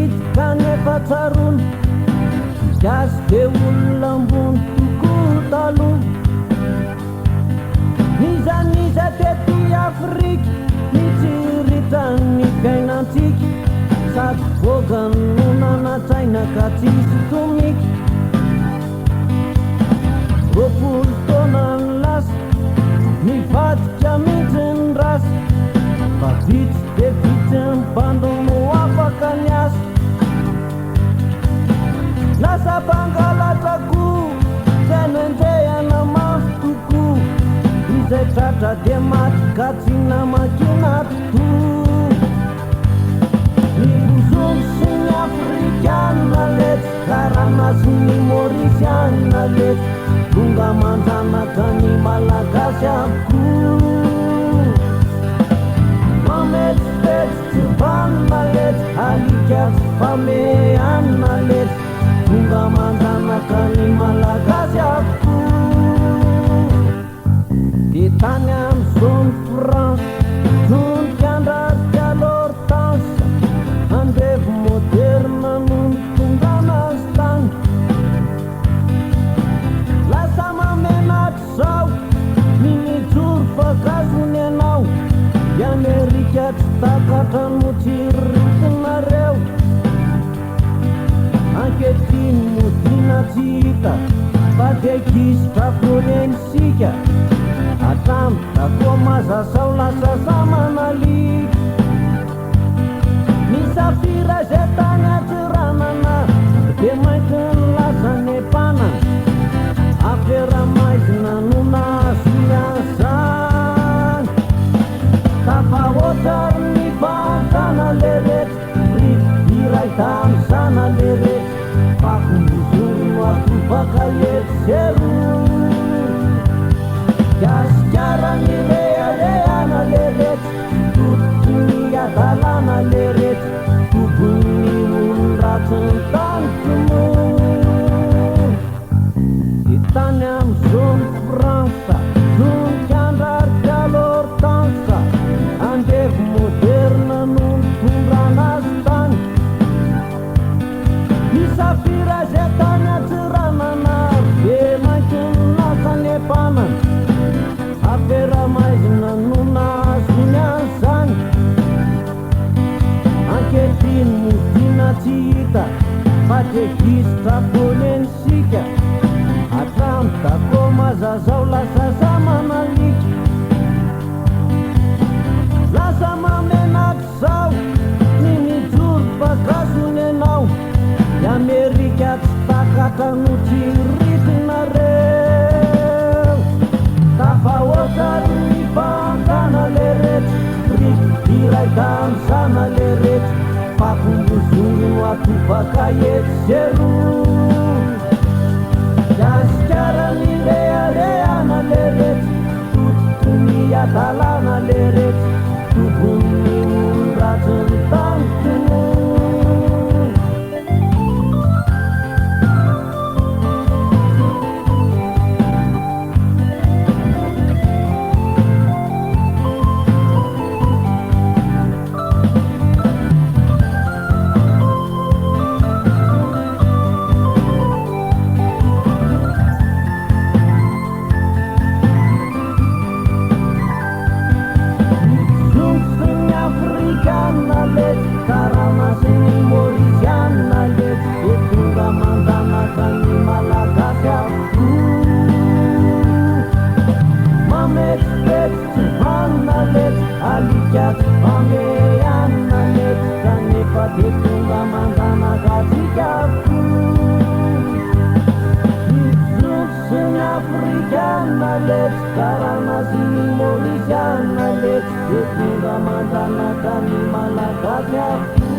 bitika nefa tsaroana gasy de olona ambony tokoa taloha nizaniza tety Afrika nitsiritrany fiainantsika sady vôgany no nanatsaina ka tsisy tomika roapolo taona ny lasa nivadika mihitsy ny rasa fa vitsy de vitsy ny bando no afaka ny asa lasa bangalatra-ko zay nanjehana mafy tokoa izay tratra de maty ka tsy namakina tokoa ny bozony sy ny afrikanina letsy karana sy ny morisianina letsy tonga manjanaka ny malagasy avokoa mametsipetsy tsy vanina letsy alika tsy famehanina letsy tonga manjanaka ny malagasy avokoa de tany amin'ny zone France nontiandrarika l'hortense andrevo moderna no nitondrana azy tany lasa mamenatra zao ny mijoro fakazony anao i Amerika tsy takatra no tsiritinareo ankehitriny modina tsy hita fa de kisitra forensika hatramy da koa mazasao lasa samanalika misafira zay tany atsiranana de mainky ny lasany mpana afera maizina no nahasony azany tafahotrary ny fantana le rehetra iray tamizana le rehetra fakombozony no atobaka etsy zero gaskarany lealeana le rehetra totony adalana le rehetra tobony olonratsy ny tanytomo de tany amin'ny zone France nontiandrarika l'hortense andrevo moderna no nitondrana azy tany misafira zay tany atsiranana de mainky ny lasany mpanana afera maizina no nahasony azany ankehitriny modina tsy hita fa de kisitra polensika hatramy da koa mazazao lasa samanalika lasa mamenatra zao ny mijoro fakazony anao i Amerika tsy takatra no tsiritinareo tafahotrary ny fantana le rehetra iray tamizana le rehetra fakombozony no atobaka etsy zero gaskarany lealeana le rehetra totony adalana le rehetra tobony olonratsy ny tanytono karana sy ny morisianina letsy de tonga manjanaka ny malagasy avokoa mametsipetsy tsy vanina letsy alika tsy famehanina letsy kanefa de tonga manjanaka atsika avokoa sy ny afrikanina letsy karana sy ny morisianina letsy de tonga manjanaka ny malagasy avokoa